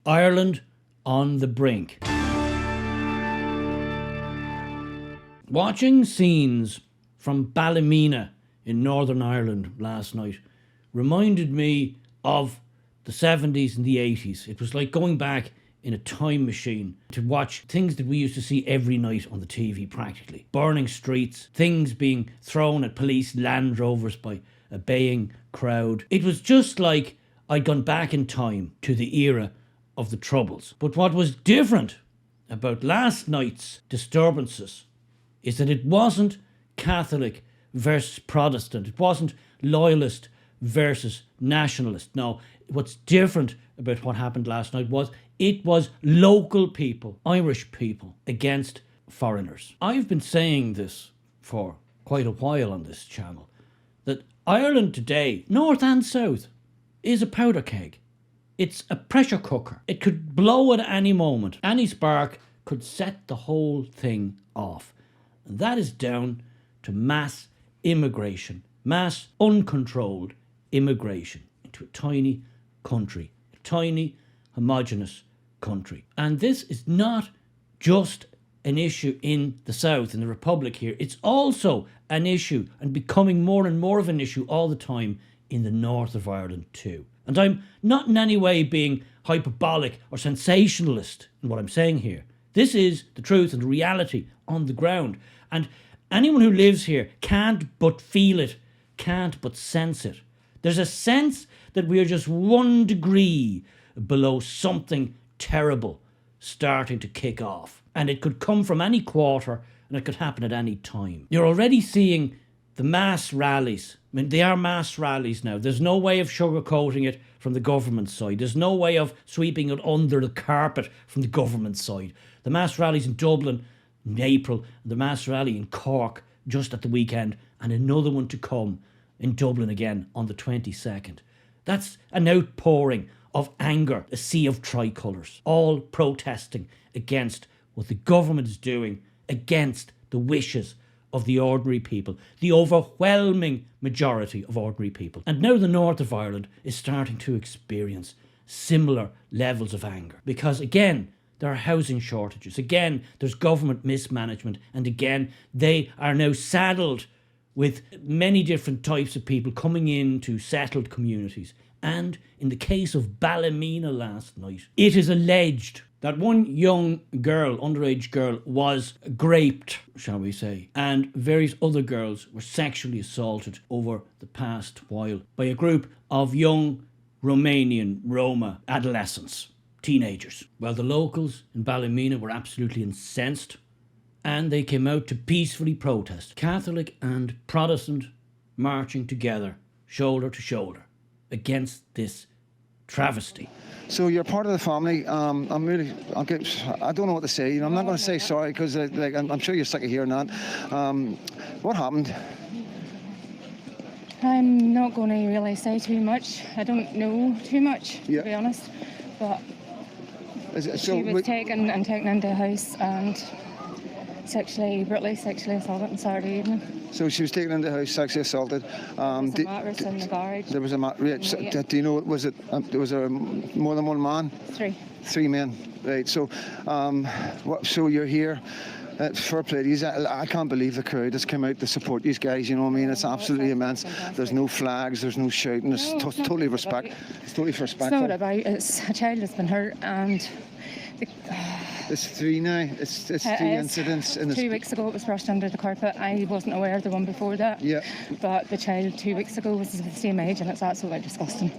Ireland on the brink. Watching scenes from Ballymena in Northern Ireland last night reminded me of the 70s and the 80s. It was like going back in a time machine to watch things that we used to see every night on the TV practically. Burning streets, things being thrown at police Land Rovers by a baying crowd. It was just like I'd gone back in time to the era of the Troubles. But what was different about last night's disturbances is that it wasn't Catholic versus Protestant. It wasn't loyalist versus nationalist. No, what's different about what happened last night was it was local people, Irish people, against foreigners. I've been saying this for quite a while on this channel, that Ireland today, north and south, is a powder keg. It's a pressure cooker. It could blow at any moment. Any spark could set the whole thing off. And that is down to mass immigration, mass uncontrolled immigration into a tiny country, a tiny homogenous country. And this is not just an issue in the south, in the Republic here. It's also an issue, and becoming more and more of an issue all the time, in the north of Ireland too. And I'm not in any way being hyperbolic or sensationalist in what I'm saying here. This is the truth and the reality on the ground. And anyone who lives here can't but feel it, can't but sense it. There's a sense that we are just 1 degree below something terrible starting to kick off. And it could come from any quarter, and it could happen at any time. You're already seeing the mass rallies. I mean, they are mass rallies now. There's no way of sugarcoating it from the government side. There's no way of sweeping it under the carpet from the government side. The mass rallies in Dublin in April, the mass rally in Cork just at the weekend, and another one to come in Dublin again on the 22nd. That's an outpouring of anger, a sea of tricolours, all protesting against what the government is doing, against the wishes of the ordinary people, the overwhelming majority of ordinary people. And now the north of Ireland is starting to experience similar levels of anger, because again, there are housing shortages. Again, there's government mismanagement. And again, they are now saddled with many different types of people coming into settled communities. And in the case of Ballymena last night, it is alleged that one young girl, underage girl, was raped, shall we say, and various other girls were sexually assaulted over the past while by a group of young Romanian Roma adolescents, teenagers. Well, the locals in Ballymena were absolutely incensed, and they came out to peacefully protest. Catholic and Protestant marching together, shoulder to shoulder, against this travesty. So you're part of the family. I don't know what to say. I'm not going to say sorry because I'm sure you're sick of hearing that. What happened? I'm not going to really say too much. I don't know too much, to be honest. But she was taken into a house and brutally sexually assaulted on Saturday evening. So she was taken into the house, sexually assaulted. There was a mattress in the garage. There was a mattress. Do you know, was there more than one man? 3. 3 men, right. So, so you're here. Fair play to you. I can't believe the crowd has come out to support these guys, you know what I mean? It's absolutely immense. There's no flags, there's no shouting. It's totally respect. It's totally respectful. It's not about, it's a child that's been hurt, and it's 3 now. It's 3 incidents. 2 weeks ago it was brushed under the carpet. I wasn't aware of the one before that. Yeah. But the child 2 weeks ago was the same age, and it's absolutely disgusting.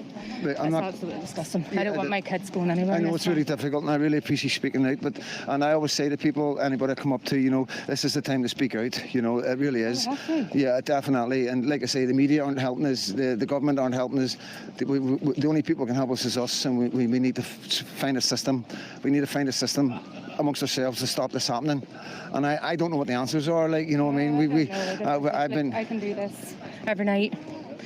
Right, absolutely disgusting. Yeah, I don't want my kids going anywhere. I know it's really difficult, and I really appreciate speaking out. And I always say to people, anybody I come up to, you know, this is the time to speak out. You know, it really is. Yeah, definitely. And like I say, the media aren't helping us. The government aren't helping us. The only people who can help us is us, and we need to find a system. We need to find a system amongst ourselves to stop this happening. And I don't know what the answers are. Like, you know what I mean? I can do this every night.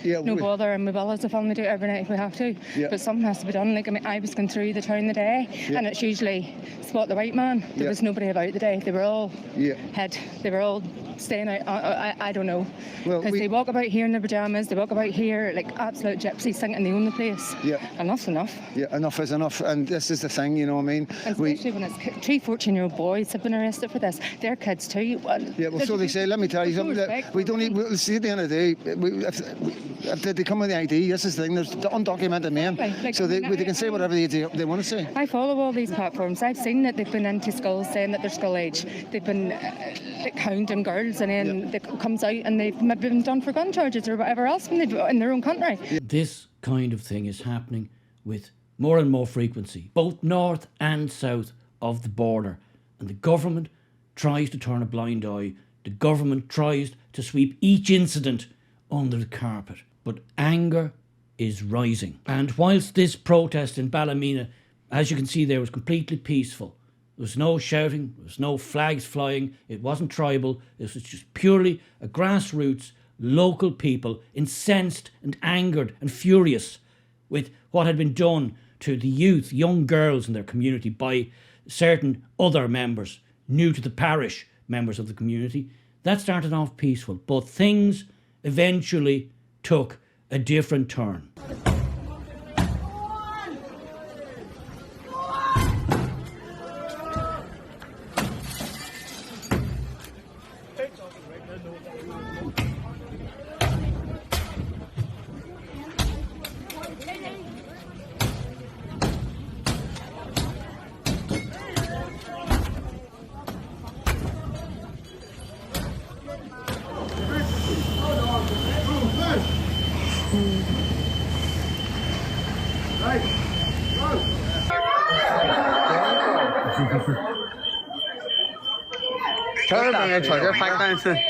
Yeah, no bother, and we will as a family do it every night if we have to. Yeah. But something has to be done. Like, I mean, I was going through the town the day, and it's usually spot the white man. There was nobody about the day. They were all staying out. I don't know. Well, Because they walk about here in their pyjamas, they walk about here like absolute gypsies thinking they own the place. Yeah. Enough's enough. Yeah, enough is enough. And this is the thing, you know what I mean? And especially when it's 3 14-year-old boys have been arrested for this. They're kids too. Well, so they say. Let me tell you something. We don't need. We'll see at the end of the day. If they come with the ID, this is the thing. There's the undocumented men, so they can say whatever they want to say. I follow all these platforms. I've seen that they've been into schools saying that they're school age. They've been hounding girls, and then it comes out and they've maybe been done for gun charges or whatever else when they've in their own country. This kind of thing is happening with more and more frequency, both north and south of the border. And the government tries to turn a blind eye. The government tries to sweep each incident under the carpet. But anger is rising. And whilst this protest in Ballymena, as you can see there, was completely peaceful, there was no shouting, there was no flags flying, it wasn't tribal, this was just purely a grassroots, local people incensed and angered and furious with what had been done to the youth, young girls in their community by certain other members, new to the parish members of the community. That started off peaceful, but things eventually took a different turn.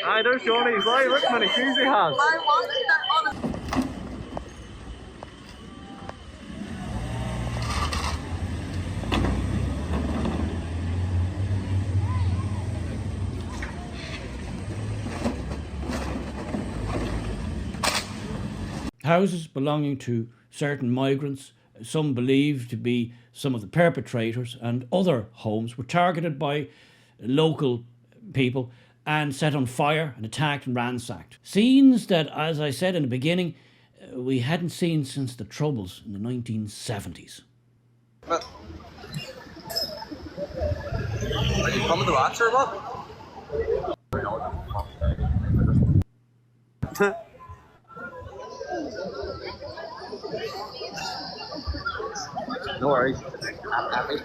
Aye, there's Johnny's live. Look how many shoes he has. Houses belonging to certain migrants, some believed to be some of the perpetrators, and other homes were targeted by local people and set on fire and attacked and ransacked. Scenes that, as I said in the beginning, we hadn't seen since the Troubles in the 1970s. Are you coming to answer what? No worries. I'm happy.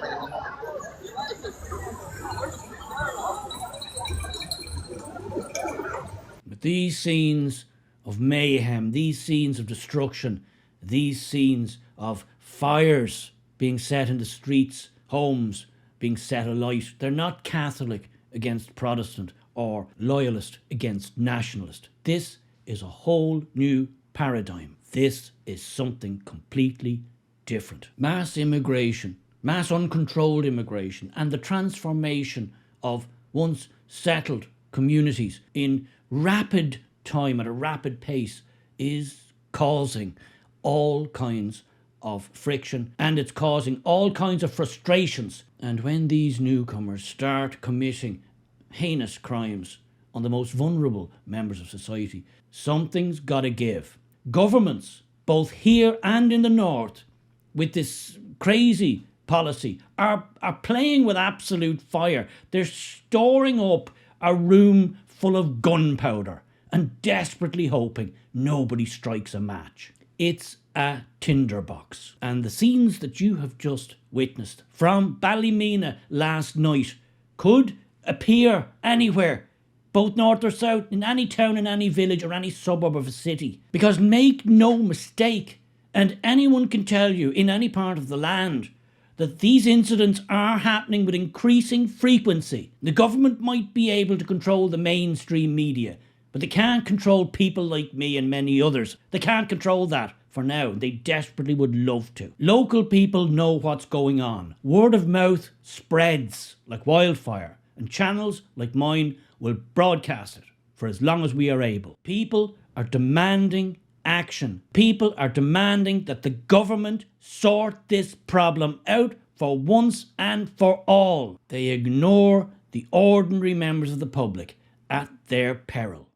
But these scenes of mayhem, these scenes of destruction, these scenes of fires being set in the streets, homes being set alight, they're not Catholic against Protestant or loyalist against nationalist. This is a whole new paradigm. This is something completely different. Mass immigration, mass uncontrolled immigration, and the transformation of once settled communities in rapid time, at a rapid pace, is causing all kinds of friction, and it's causing all kinds of frustrations. And when these newcomers start committing heinous crimes on the most vulnerable members of society, something's got to give. Governments, both here and in the north, with this crazy policy, are playing with absolute fire. They're storing up a room full of gunpowder and desperately hoping nobody strikes a match. It's a tinderbox. And the scenes that you have just witnessed from Ballymena last night could appear anywhere, both north or south, in any town, in any village or any suburb of a city. Because make no mistake, and anyone can tell you in any part of the land, that these incidents are happening with increasing frequency. The government might be able to control the mainstream media, but they can't control people like me and many others. They can't control that for now. They desperately would love to. Local people know what's going on. Word of mouth spreads like wildfire, and channels like mine will broadcast it for as long as we are able. People are demanding action. People are demanding that the government sort this problem out for once and for all. They ignore the ordinary members of the public, at their peril.